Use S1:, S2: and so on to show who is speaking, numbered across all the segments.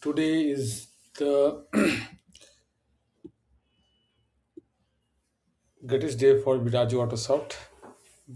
S1: Today is the greatest day for Viraju Autosoft.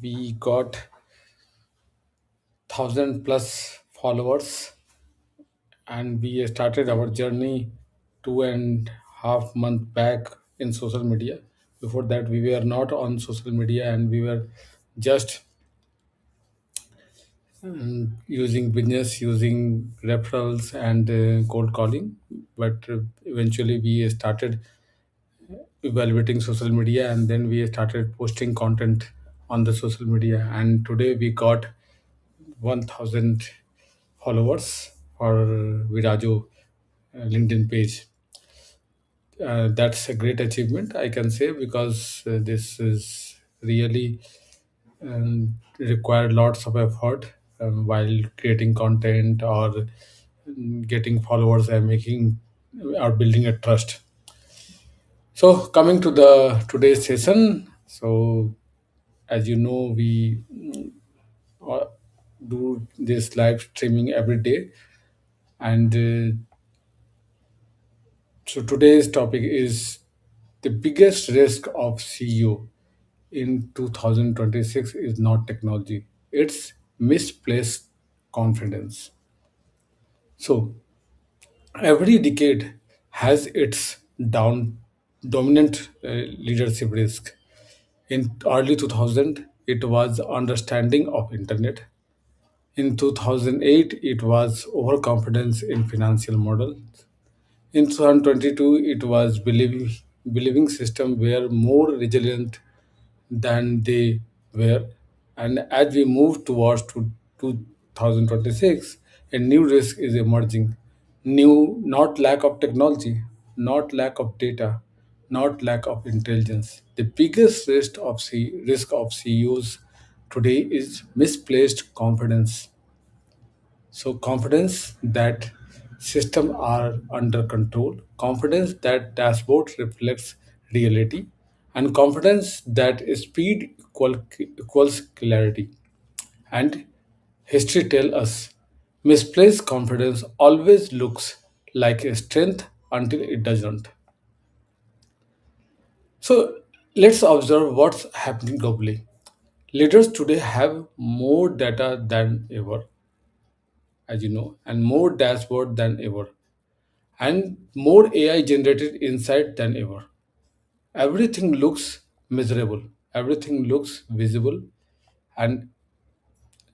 S1: We got 1,000 plus followers, and we started our journey 2.5 months back in social media. Before that, we were not on social media, and we were just using business, using referrals and cold calling. But eventually, we started evaluating social media, and then we started posting content on the social media, and today we got 1000 followers for Virajo LinkedIn page. That's a great achievement, I can say, because this is really required lots of effort while creating content or getting followers and making or building a trust. So coming to the today's session, so as you know, we uh, do this live streaming every day, and so today's topic is the biggest risk of CEO in 2026 is not technology; it's misplaced confidence. So every decade has its dominant leadership risk. In early 2000, it was understanding of internet. In 2008, it was overconfidence in financial models. In 2022, it was believing systems were more resilient than they were. And as we move towards 2026, a new risk is emerging. New, not lack of technology, not lack of data, not lack of intelligence. The biggest risk of CEOs today is misplaced confidence. So confidence that system are under control, confidence that dashboard reflects reality, and confidence that equals clarity. And history tell us misplaced confidence always looks like a strength until it doesn't. So let's observe what's happening globally. Leaders today have more data than ever, as you know, and more dashboard than ever, and more AI generated insight than ever. Everything looks measurable, everything looks visible, and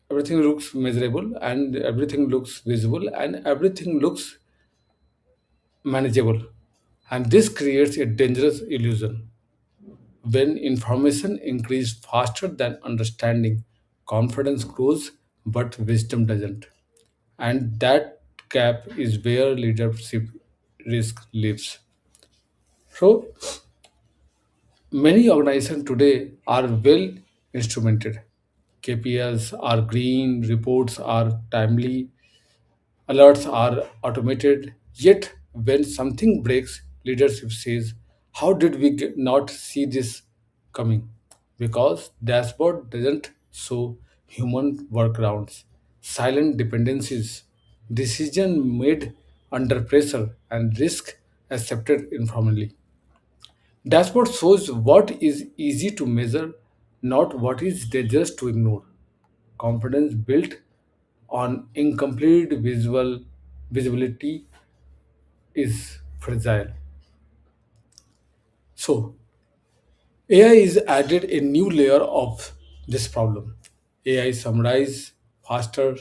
S1: everything looks measurable, and everything looks visible, and everything looks manageable. And this creates a dangerous illusion. When information increases faster than understanding, confidence grows, but wisdom doesn't. And that gap is where leadership risk lives. So, many organizations today are well instrumented. KPIs are green, reports are timely, alerts are automated. Yet, when something breaks, leadership says, "How did we not see this coming?" Because dashboard doesn't show human workarounds, silent dependencies, decision made under pressure, and risk accepted informally. Dashboard shows what is easy to measure, not what is dangerous to ignore. Confidence built on incomplete visual visibility is fragile. So AI is added a new layer of this problem. AI summarize faster,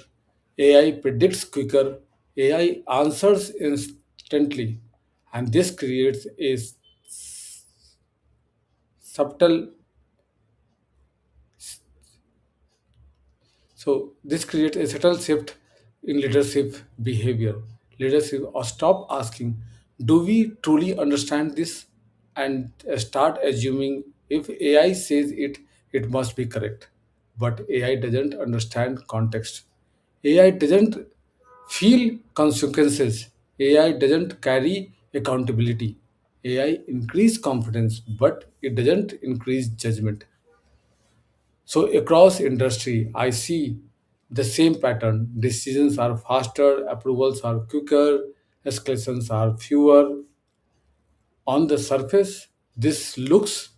S1: AI predicts quicker, AI answers instantly, and this creates a subtle. So this creates a subtle shift in leadership behavior. Leadership or stop asking, do we truly understand this? And start assuming if AI says it, it must be correct. But AI doesn't understand context. AI doesn't feel consequences. AI doesn't carry accountability. AI increase confidence, but it doesn't increase judgment. So across industry, I see the same pattern. Decisions are faster, approvals are quicker, escalations are fewer. On the surface, this looks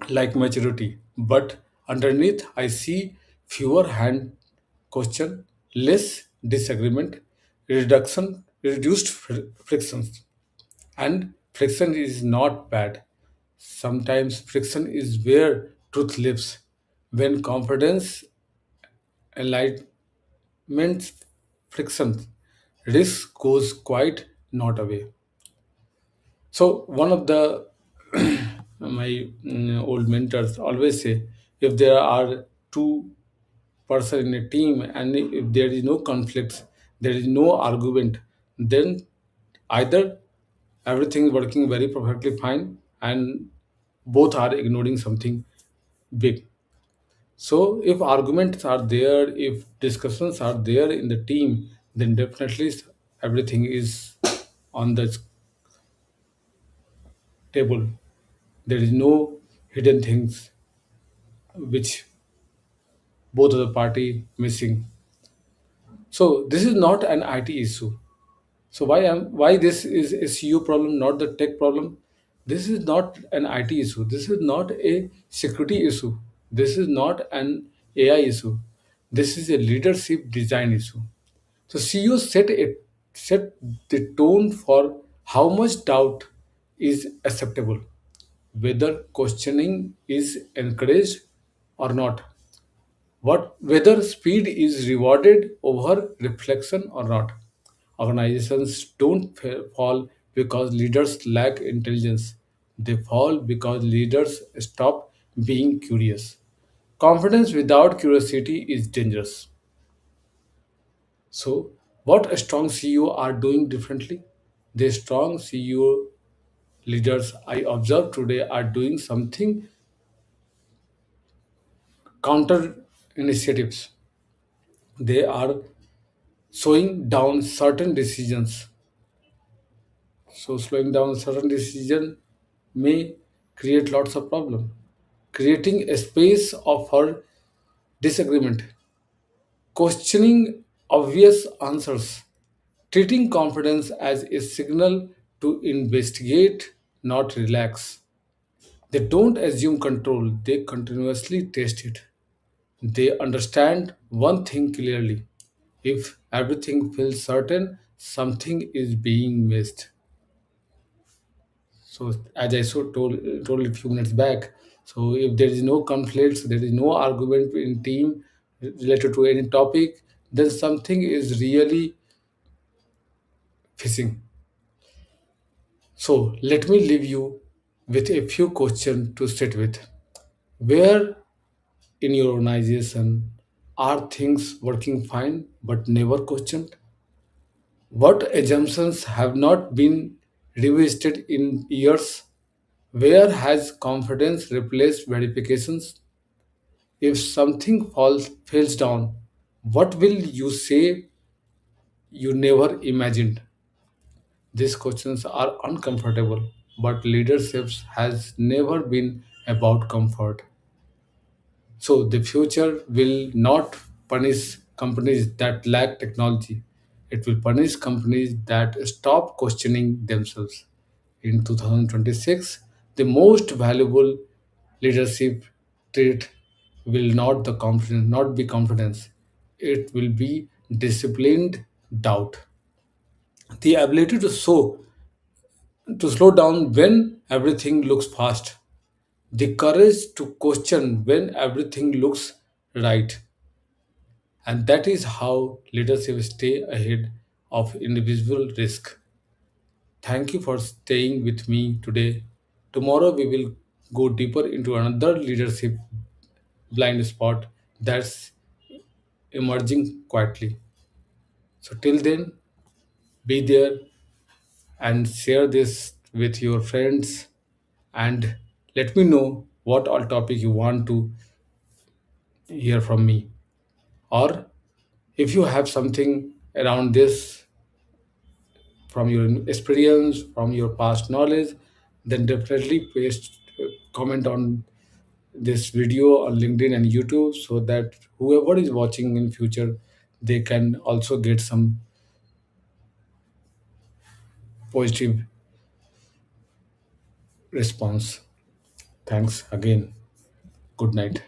S1: like maturity, but underneath, I see fewer hand question, less disagreement, reduced frictions. And friction is not bad. Sometimes friction is where truth lives. When confidence, enlightenment, friction, risk goes quite not away. So one of the my old mentors always say, if there are two person in a team and if there is no conflict, there is no argument, then either everything is working very perfectly fine and both are ignoring something big. So if arguments are there, if discussions are there in the team, then definitely everything is on the table. There is no hidden things which both of the party missing. So this is not an IT issue. So why this is a CEO problem, not the tech problem? This is not an IT issue. This is not a security issue. This is not an AI issue. This is a leadership design issue. So CEOs set the tone for how much doubt is acceptable, whether questioning is encouraged or not, what whether speed is rewarded over reflection or not. Organizations don't fall because leaders lack intelligence. They fall because leaders stop being curious. Confidence without curiosity is dangerous. So, what a strong CEO are doing differently? The strong CEO leaders I observe today are doing something counter initiatives. They are slowing down certain decisions. So slowing down certain decision may create lots of problem. Creating a space of for disagreement, questioning obvious answers, treating confidence as a signal to investigate, not relax. They don't assume control, they continuously test it. They understand one thing clearly. If everything feels certain, something is being missed. So as I told a few minutes back, so if there is no conflicts, there is no argument in team related to any topic, then something is really fishing. So let me leave you with a few questions to sit with. Where in your organization are things working fine but never questioned? What assumptions have not been revisited in years? Where has confidence replaced verifications? If something falls down, what will you say you never imagined? These questions are uncomfortable, but leadership has never been about comfort. So the future will not punish companies that lack technology. It will punish companies that stop questioning themselves. In 2026, the most valuable leadership trait will not be confidence. It will be disciplined doubt. The ability to slow down when everything looks fast. The courage to question when everything looks right. And that is how leadership stay ahead of individual risk. Thank you for staying with me today. Tomorrow we will go deeper into another leadership blind spot that's emerging quietly. So till then, be there and share this with your friends and let me know what all topic you want to hear from me. Or if you have something around this from your experience, from your past knowledge, then definitely paste comment on this video on LinkedIn and YouTube so that whoever is watching in future they can also get some positive response. Thanks again. Good night.